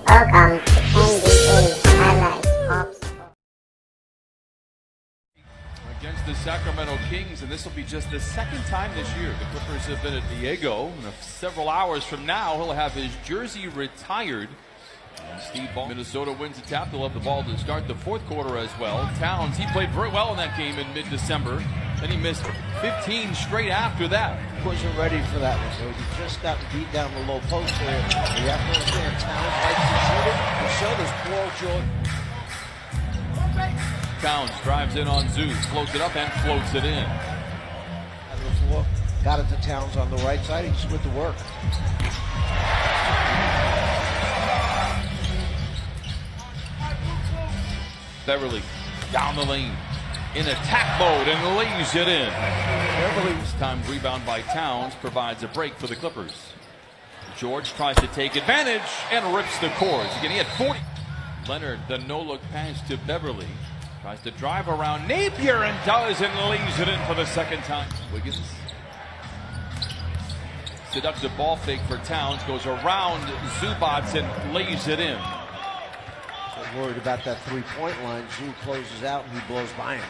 Welcome to NBA Highlights of Sports. Against the Sacramento Kings, and this will be just the second time this year the Clippers have been at Diego. And several hours from now, he'll have his jersey retired. And Steve Ball, Minnesota wins the tap. They'll have the ball to start the fourth quarter as well. Towns, he played very well in that game in mid-December. Then he missed 15 straight after that. Wasn't ready for that one, so he just got beat down the low post there. You have to understand, Towns likes to shoot it, and so does Paul George. Towns drives in on Zeus, floats it up and floats it in. Out of the floor, got it to Towns on the right side. He just went to work. Beverly down the lane in attack mode and lays it in. Beverly's time rebound by Towns provides a break for the Clippers. George tries to take advantage and rips the cords. Again, he had 40. Leonard, the no-look pass to Beverly. Tries to drive around Napier and does, and lays it in for the second time. Wiggins. Seductive ball fake for Towns. Goes around Zubats and lays it in. Worried about that three-point line. Zoo closes out and he blows by him.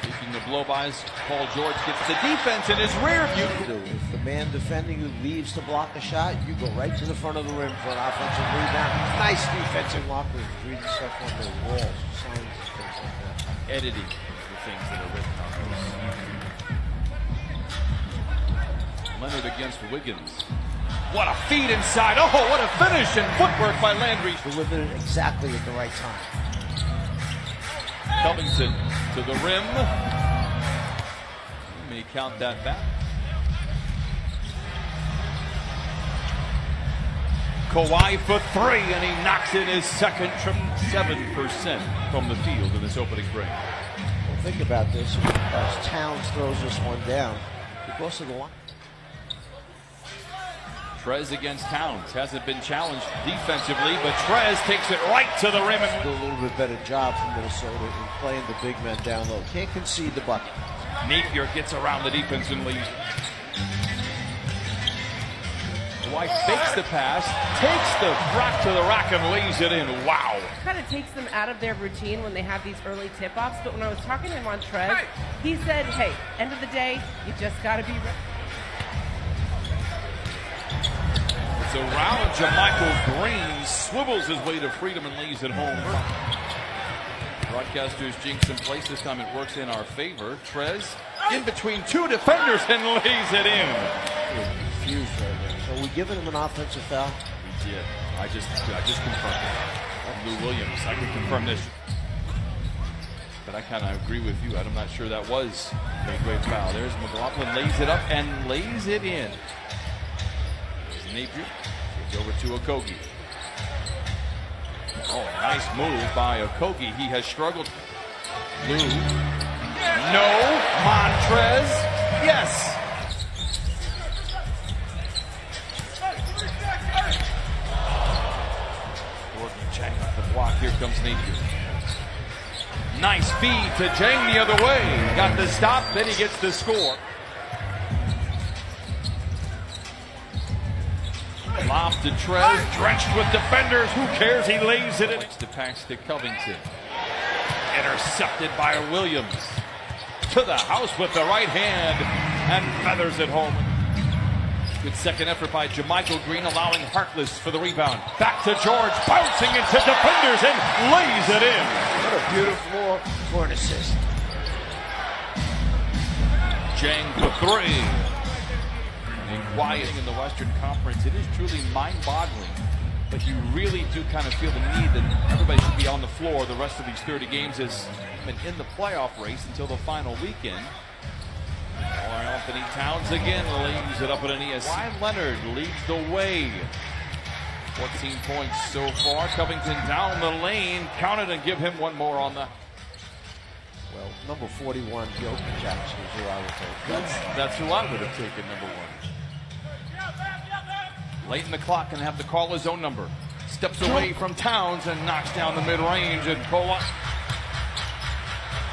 Speaking of blow-bys, Paul George gets the defense in his rear view. If the man defending you leaves to block a shot, you go right to the front of the rim for an offensive rebound. Nice defensive locker. Reading stuff on the walls, signs, things like that. Editing the things that are written on those. Leonard against Wiggins. What a feed inside. Oh, what a finish and footwork by Landry. Delivered it exactly at the right time. Covington to the rim. He may count that back. Kawhi for three, and he knocks in his second from 7% from the field in this opening break. Well, think about this. As Towns throws this one down, he goes to the line. Trez against Towns. Hasn't been challenged defensively, but Trez takes it right to the rim. Do a little bit better job from Minnesota in playing the big men down low. Can't concede the bucket. Napier gets around the defense and leaves. White fakes the pass, takes the rock to the rack and lays it in. Wow. Kind of takes them out of their routine when they have these early tip-offs. But when I was talking to him on Trez, he said, hey, end of the day, you just got to be ready. It's around Jermichael Green, swivels his way to freedom and lays it home. Broadcasters jinx in place. This time it works in our favor. Trez in between two defenders and lays it in. Confused right there. So are we giving him an offensive foul? We did. I just confirmed it. Lou Williams, I can confirm this. But I kind of agree with you. I'm not sure that was a great foul. There's McLaughlin, lays it up and lays it in. Napier gives over to Okogie. Oh, nice move by Okogie. He has struggled. Lou. No. Montrez. Yes. Gordon Chang off the block. Here comes Napier. Nice feed to Chang the other way. Got the stop, then he gets the score. Lob to Trez, drenched with defenders. Who cares? He lays it in. The pass to Covington. Intercepted by Williams. To the house with the right hand and feathers it home. Good second effort by Jermichael Green, allowing Harkless for the rebound. Back to George, bouncing into defenders and lays it in. What a beautiful floor for an assist. Jang for three. And quieting in the Western Conference, it is truly mind-boggling, but you really do kind of feel the need that everybody should be on the floor the rest of these 30 games as been in the playoff race until the final weekend. Anthony Towns again lays it up at an ESC. Kawhi Leonard leads the way. 14 points so far. Covington down the lane. Count it and give him one more on the... Well, number 41, Jokic actually is who I would take. That's who I would have taken, number one. Late in the clock and have to call his own number. Steps away from Towns and knocks down the mid-range and Kawhi.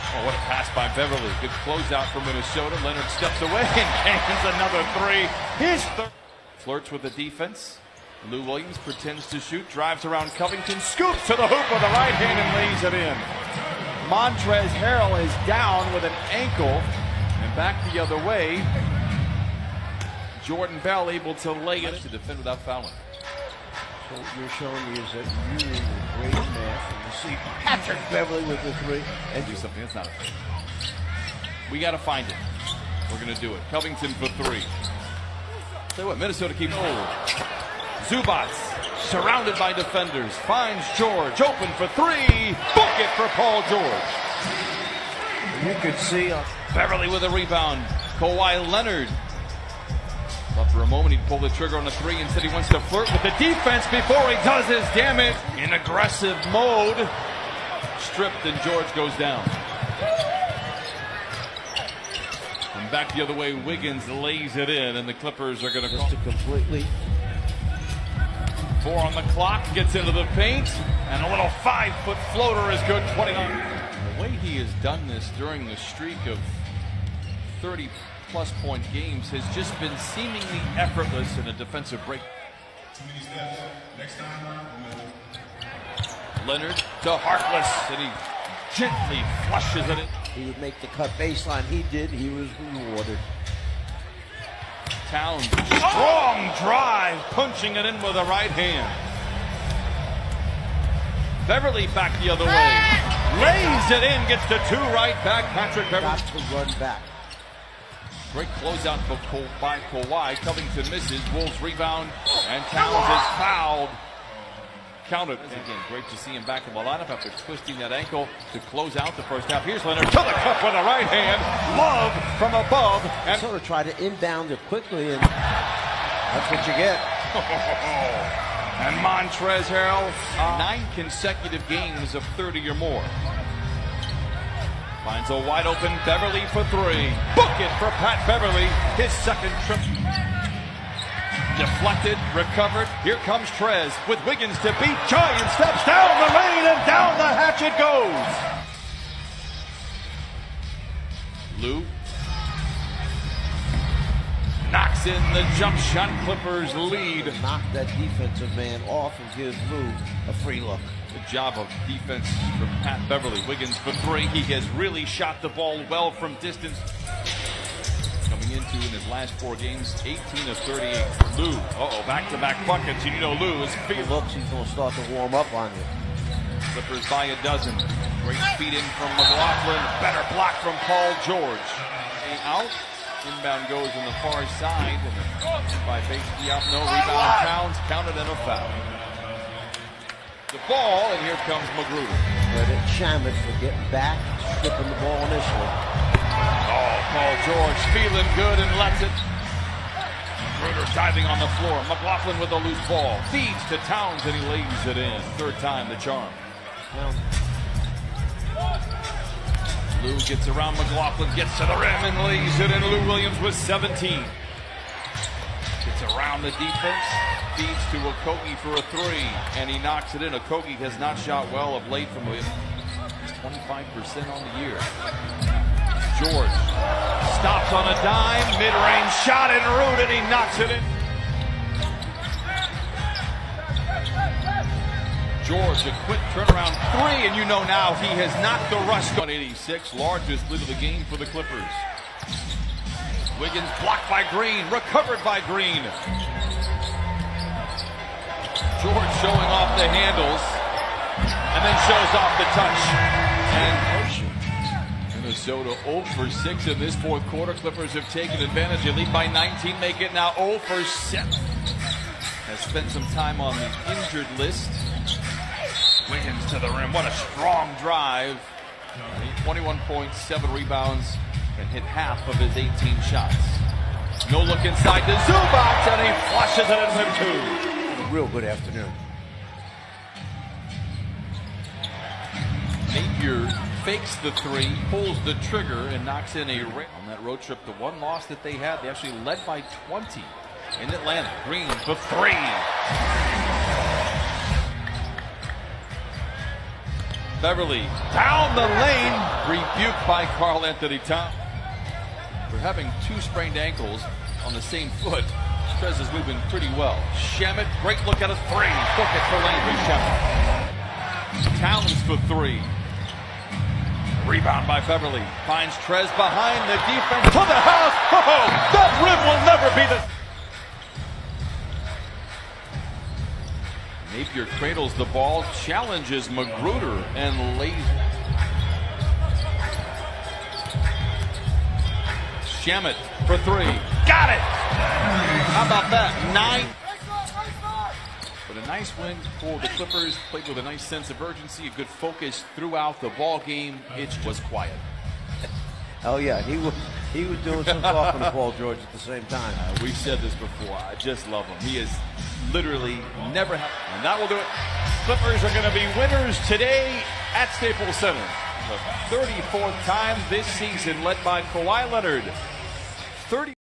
Oh, what a pass by Beverly. Good closeout for Minnesota. Leonard steps away and gains another three. His third. Flirts with the defense. Lou Williams pretends to shoot, drives around Covington, scoops to the hoop with the right hand and lays it in. Montrezl Harrell is down with an ankle, and back the other way. Jordan Bell able to lay it to defend without fouling. So what you're showing me is that you are great math, and you see Patrick Beverly with the three. And do something that's not a thing. We got to find it. We're going to do it. Covington for three. Tell you what, Minnesota keeps hold. Zubats, surrounded by defenders, finds George, open for three. Book it for Paul George. You could see Beverly with a rebound. Kawhi Leonard. But for a moment, he'd pull the trigger on the three. Instead, he wants to flirt with the defense before he does his damage. In aggressive mode. Stripped, and George goes down. And back the other way, Wiggins lays it in, and the Clippers are going to just completely. 4 on the clock, gets into the paint, and a little 5-foot floater is good. 29. The way he has done this during the streak of 30-plus point games has just been seemingly effortless in a defensive break. Leonard to Harkless, and he gently flushes it in. He would make the cut baseline. He did. He was rewarded. Towns, strong drive, punching it in with a right hand. Beverly back the other way. Lays it in, gets the two right back. Patrick Beverly. Got to run back. Great closeout by Kawhi. Covington misses. Wolves rebound, and Towns is fouled. Counted. Again, great to see him back in the lineup after twisting that ankle to close out the first half. Here's Leonard to the cup with a right hand. Love from above. And sort of try to inbound it quickly, and that's what you get. And Montrezl Harrell, 9 consecutive games of 30 or more. Finds a wide open Beverly for three. Book it for Pat Beverly. His second trip. Deflected, recovered. Here comes Trez with Wiggins to beat. Giant steps down the lane, and down the hatch it goes. Lou knocks in the jump shot. Clippers lead. Knock that defensive man off and give Lou a free look. Good job of defense from Pat Beverly. Wiggins for three. He has really shot the ball well from distance. Coming into in his last 4 games, 18 of 38. Lou, back-to-back buckets. And you know Lou is feeling. Looks, he's going to start to warm up on you. Clippers by a dozen. Great feed in from McLaughlin. Better block from Paul George. Out. Inbound goes on the far side. And by Bates, no rebound. Towns counted and a foul. The ball, and here comes Magruder. Credit Shamet for getting back, stripping the ball initially. Oh, Paul George feeling good and lets it. Magruder diving on the floor. McLaughlin with a loose ball. Feeds to Towns, and he lays it in. Third time the charm. Lou gets around McLaughlin, gets to the rim, and lays it in. Lou Williams with 17. Gets around the defense, feeds to Okogie for a three, and he knocks it in. Okogie has not shot well of late from him. He's 25% on the year. George stops on a dime, mid-range shot en route, and he knocks it in. George, a quick turnaround three, and you know now he has knocked the rush. 186, largest lead of the game for the Clippers. Wiggins blocked by Green, recovered by Green. George showing off the handles, and then shows off the touch. And Minnesota 0 for 6 in this fourth quarter. Clippers have taken advantage. They lead by 19, make it now 0 for 7. Has spent some time on the injured list. Wiggins to the rim. What a strong drive. 21 points, 7 rebounds, and hit half of his 18 shots. No look inside to Zubac, and he flushes it into two. A real good afternoon. Napier fakes the three, pulls the trigger, and knocks in a rim. On that road trip, the one loss that they had, they actually led by 20 in Atlanta. Green for three. Beverly down the lane, rebuked by Karl Anthony Towns. For having 2 sprained ankles on the same foot, Trez is moving pretty well. Shamet, great look at a three. Book it for Landry Shamet. Towns for three. Rebound by Beverly. Finds Trez behind the defense to the house. Oh, that rim will never be the... Napier cradles the ball, challenges Magruder, and lays. Shamet for three. Got it! How about that? 9. But a nice win for the Clippers. Played with a nice sense of urgency, a good focus throughout the ball game. It was quiet. Oh yeah, he was doing some talking to Paul George at the same time. We've said this before. I just love him. He is literally never had. And that will do it. Clippers are going to be winners today at Staples Center. The 34th time this season, led by Kawhi Leonard. 30.